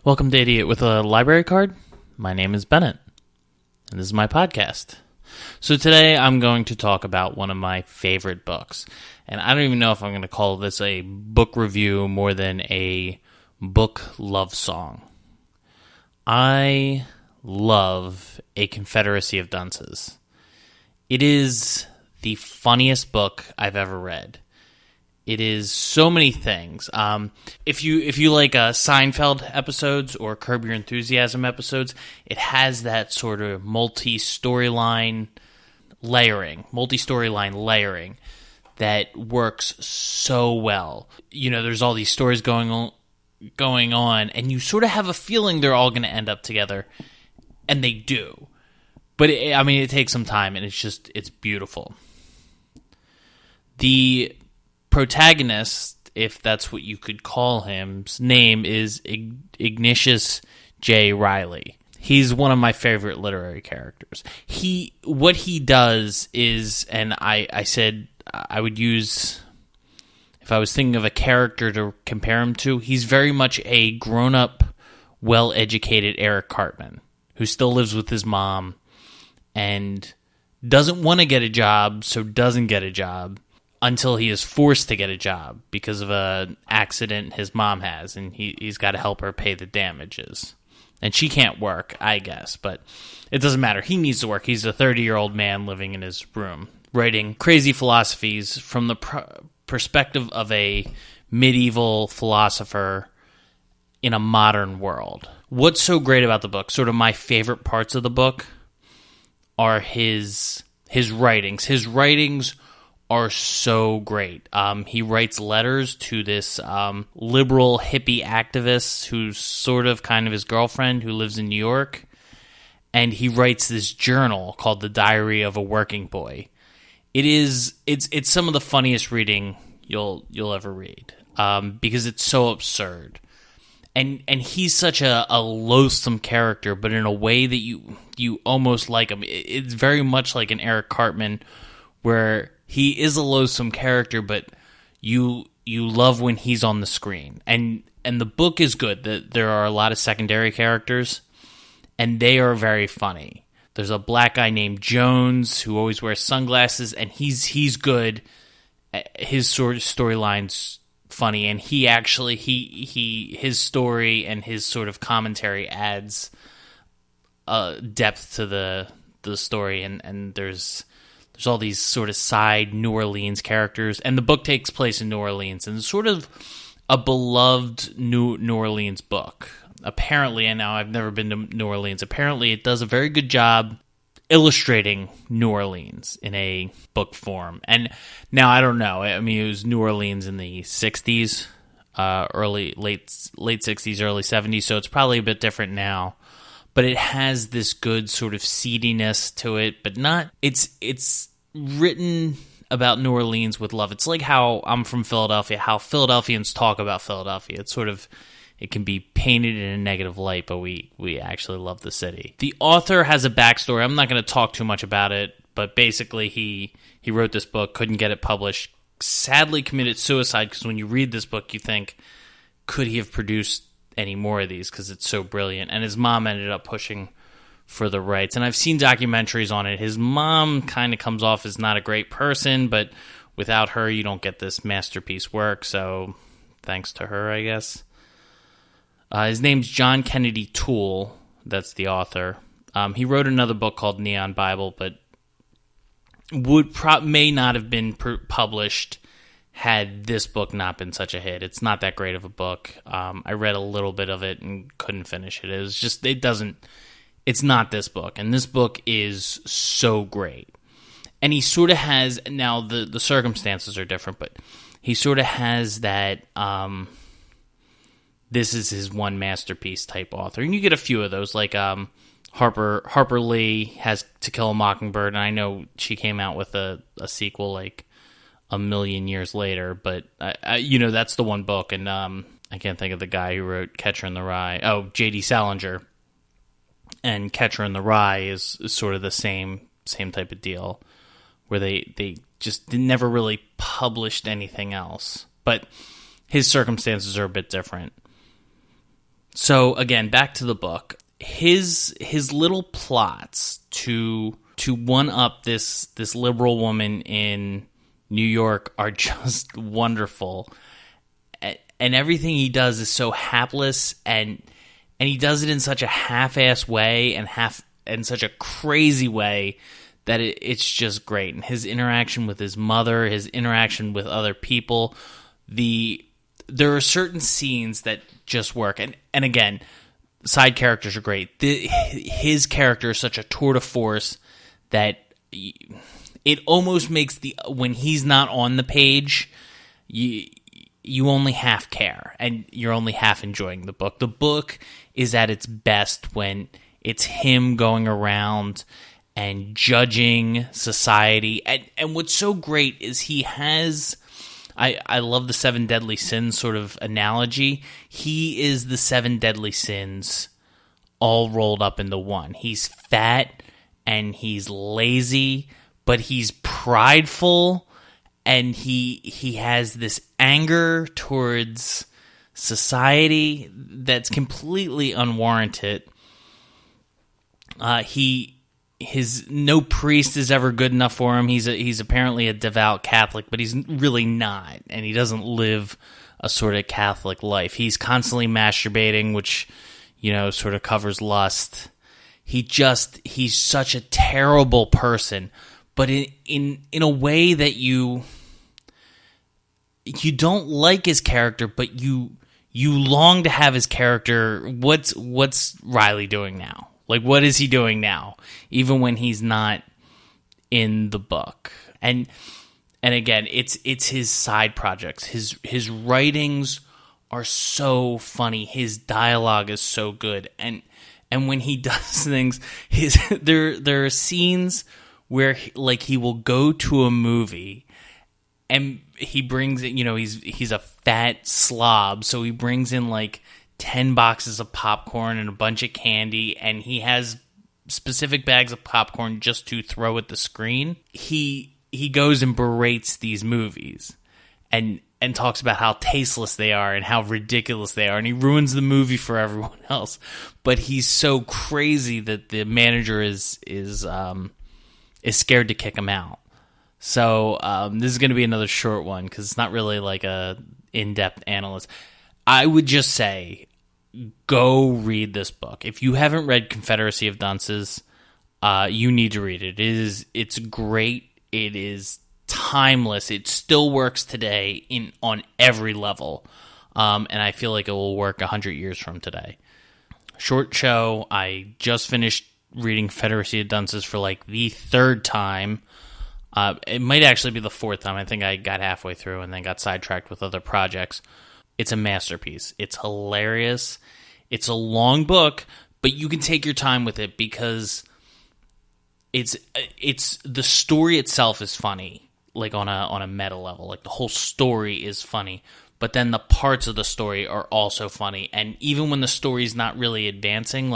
Welcome to Idiot with a Library Card. My name is Bennett, and this is my podcast. So today I'm going to talk about one of my favorite books, and I don't even know if I'm going to call this a book review more than a book love song. I love A Confederacy of Dunces. It is the funniest book I've ever read. It is so many things. If you like Seinfeld episodes or Curb Your Enthusiasm episodes, it has that sort of multi-storyline layering that works so well. You know, there's all these stories going on, and you sort of have a feeling they're all going to end up together, and they do. But it takes some time, and it's beautiful. The protagonist, if that's what you could call him, his name is Ignatius J. Riley. He's one of my favorite literary characters. What he does is, and I said I would use, if I was thinking of a character to compare him to, he's very much a grown-up, well-educated Eric Cartman, who still lives with his mom and doesn't want to get a job, so doesn't get a job, until he is forced to get a job because of an accident his mom has, and he's got to help her pay the damages. And she can't work, I guess, but it doesn't matter. He needs to work. He's a 30-year-old man living in his room, writing crazy philosophies from the perspective of a medieval philosopher in a modern world. What's so great about the book, sort of my favorite parts of the book, are his writings. His writings are so great. He writes letters to this liberal hippie activist who's sort of kind of his girlfriend who lives in New York, and he writes this journal called The Diary of a Working Boy. It's some of the funniest reading you'll ever read because it's so absurd. And he's such a loathsome character, but in a way that you almost like him. It's very much like an Eric Cartman, where he is a loathsome character, but you love when he's on the screen. And the book is good. There are a lot of secondary characters, and they are very funny. There's a black guy named Jones who always wears sunglasses, and he's good. His sort of storyline's funny, and his story and his sort of commentary adds depth to the story, and there's all these sort of side New Orleans characters, and the book takes place in New Orleans, and it's sort of a beloved New Orleans book. Apparently, and now I've never been to New Orleans, apparently it does a very good job illustrating New Orleans in a book form. And now I don't know. I mean, it was New Orleans in the 60s, late 60s, early 70s, so it's probably a bit different now. But it has this good sort of seediness to it, but not. It's written about New Orleans with love. It's like how I'm from Philadelphia, how Philadelphians talk about Philadelphia. It's sort of, it can be painted in a negative light, but we actually love the city. The author has a backstory. I'm not going to talk too much about it, but basically he wrote this book, couldn't get it published, sadly committed suicide, because when you read this book, you think, could he have produced any more of these, because it's so brilliant. And his mom ended up pushing for the rights, and I've seen documentaries on it. His mom kind of comes off as not a great person, but without her you don't get this masterpiece work, so thanks to her, I guess. His name's John Kennedy Toole. That's the author. He wrote another book called Neon Bible, but may not have been published had this book not been such a hit. It's not that great of a book. I read a little bit of it and couldn't finish it. It's not this book. And this book is so great. And he sort of has, now the circumstances are different, but he sort of has that, this is his one masterpiece type author. And you get a few of those, like Harper Lee has To Kill a Mockingbird, and I know she came out with a sequel like a million years later, but that's the one book, and I can't think of the guy who wrote Catcher in the Rye. Oh, J.D. Salinger, and Catcher in the Rye is sort of the same type of deal, where they never really published anything else, but his circumstances are a bit different. So again, back to the book. His little plots to one up this liberal woman in New York are just wonderful. And everything he does is so hapless, and he does it in such a half-ass way and such a crazy way that it's just great. And his interaction with his mother, his interaction with other people, there are certain scenes that just work. And again, side characters are great. His character is such a tour de force that it almost makes when he's not on the page, you only half care, and you're only half enjoying the book. The book is at its best when it's him going around and judging society. And what's so great is he has... I love the 7 deadly sins sort of analogy. He is the 7 deadly sins all rolled up into one. He's fat and he's lazy, but he's prideful, and he has this anger towards society that's completely unwarranted. His no priest is ever good enough for him. He's apparently a devout Catholic, but he's really not, and he doesn't live a sort of Catholic life. He's constantly masturbating, which, sort of covers lust. He's such a terrible person, but in a way that you don't like his character, but you long to have his character. What's Riley doing now? Like, what is he doing now, even when he's not in the book? And again, it's his side projects. His writings are so funny. His dialogue is so good. And when he does things, there are scenes where he will go to a movie and he brings it. He's a fat slob, so he brings in 10 boxes of popcorn and a bunch of candy, and he has specific bags of popcorn just to throw at the screen. He goes and berates these movies and talks about how tasteless they are and how ridiculous they are, and he ruins the movie for everyone else. But he's so crazy that the manager is scared to kick him out. So this is going to be another short one because it's not really like a in-depth analysis. I would just say, go read this book. If you haven't read Confederacy of Dunces, you need to read it. It's great. It is timeless. It still works today on every level, and I feel like it will work 100 years from today. Short show. I just finished reading Confederacy of Dunces for the 3rd time. It might actually be the 4th time. I think I got halfway through and then got sidetracked with other projects. It's a masterpiece. It's hilarious. It's a long book, but you can take your time with it because it's the story itself is funny, on a meta level. The whole story is funny, but then the parts of the story are also funny. And even when the story's not really advancing,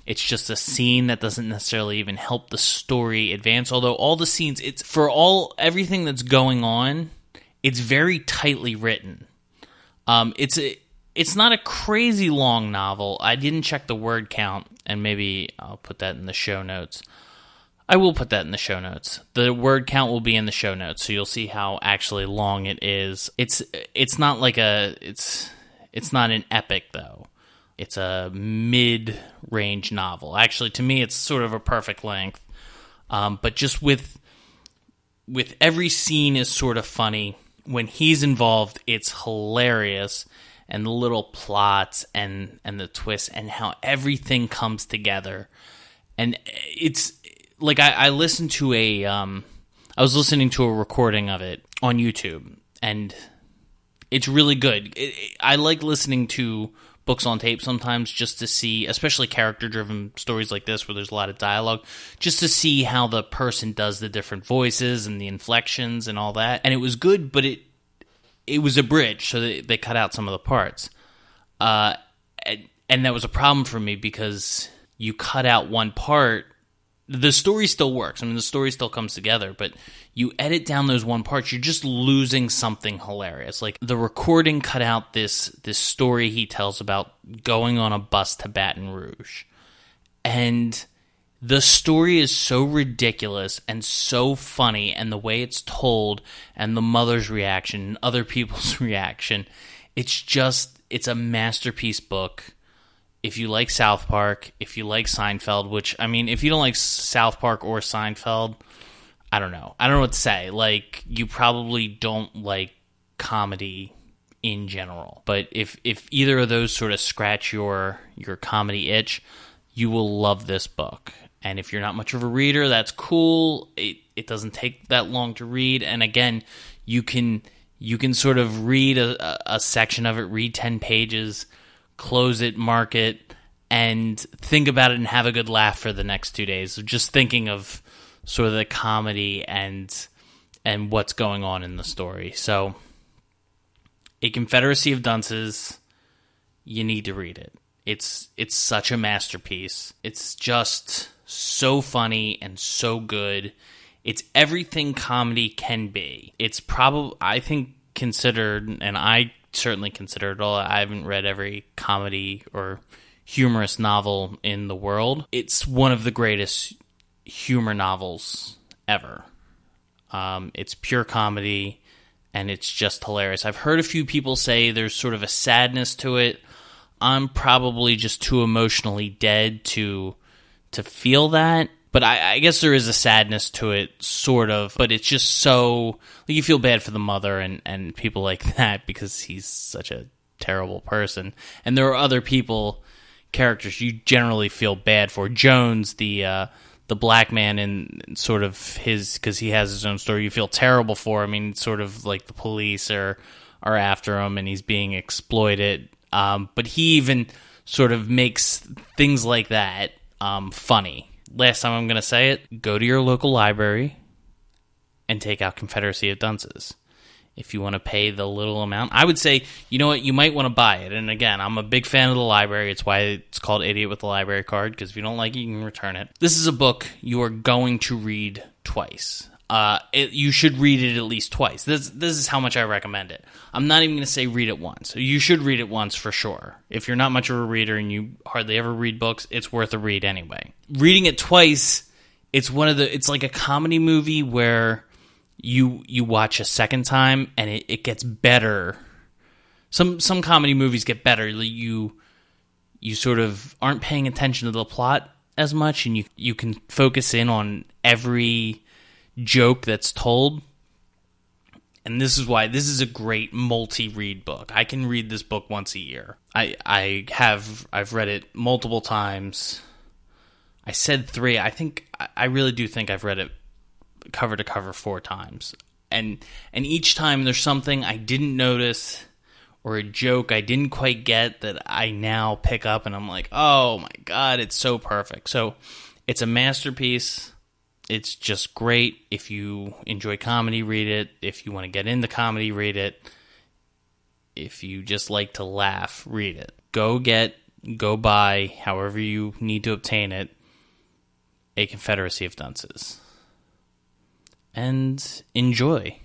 it's just a scene that doesn't necessarily even help the story advance. Although all the scenes, everything that's going on, it's very tightly written. It's not a crazy long novel. I didn't check the word count, and maybe I'll put that in the show notes. I will put that in the show notes. The word count will be in the show notes, so you'll see how actually long it is. It's not it's not an epic though. It's a mid-range novel. Actually, to me, it's sort of a perfect length. But just with every scene is sort of funny. When he's involved, it's hilarious, and the little plots and the twists and how everything comes together. And it's I listened to I was listening to a recording of it on YouTube, and it's really good. I like listening to books on tape sometimes just to see, especially character-driven stories like this where there's a lot of dialogue, just to see how the person does the different voices and the inflections and all that. And it was good, but it was abridged, so they cut out some of the parts. And that was a problem for me because you cut out one part the story still works. I mean, the story still comes together, but you edit down those one parts, you're just losing something hilarious. Like, the recording cut out this story he tells about going on a bus to Baton Rouge. And the story is so ridiculous and so funny, and the way it's told, and the mother's reaction, and other people's reaction, it's a masterpiece book. If you like South Park, if you like Seinfeld, which, I mean, if you don't like South Park or Seinfeld, I don't know. I don't know what to say. Like, you probably don't like comedy in general. But if either of those sort of scratch your comedy itch, you will love this book. And if you're not much of a reader, that's cool. It doesn't take that long to read. And again, you can sort of read a section of it, read 10 pages, close it, mark it, and think about it and have a good laugh for the next 2 days. So just thinking of sort of the comedy and what's going on in the story. So, A Confederacy of Dunces, you need to read it. It's such a masterpiece. It's just so funny and so good. It's everything comedy can be. It's probably, I think, considered, and I certainly consider it all. I haven't read every comedy or humorous novel in the world. It's one of the greatest humor novels ever. It's pure comedy, and it's just hilarious. I've heard a few people say there's sort of a sadness to it. I'm probably just too emotionally dead to feel that. But I guess there is a sadness to it, sort of. But it's just so, like, you feel bad for the mother and people like that because he's such a terrible person. And there are other characters you generally feel bad for. Jones, the black man, in sort of his, because he has his own story, you feel terrible for. I mean, sort of like the police are after him and he's being exploited. But he even sort of makes things like that funny. Last time I'm going to say it, go to your local library and take out Confederacy of Dunces. If you want to pay the little amount, I would say, you know what, you might want to buy it. And again, I'm a big fan of the library. It's why it's called Idiot with the Library Card, because if you don't like it, you can return it. This is a book you are going to read twice. You should read it at least twice. This is how much I recommend it. I'm not even going to say read it once. You should read it once for sure. If you're not much of a reader and you hardly ever read books, it's worth a read anyway. Reading it twice, it's like a comedy movie where you watch a second time and it gets better. Some comedy movies get better. You sort of aren't paying attention to the plot as much, and you can focus in on every joke that's told. And this is why this is a great multi-read book. I can read this book once a year. I've read it multiple times. I said 3. I really do think I've read it cover to cover 4 times. And each time there's something I didn't notice or a joke I didn't quite get that I now pick up and I'm like, oh my God, it's so perfect. So it's a masterpiece. It's just great. If you enjoy comedy, read it. If you want to get into comedy, read it. If you just like to laugh, read it. Go buy, however you need to obtain it, A Confederacy of Dunces. And enjoy.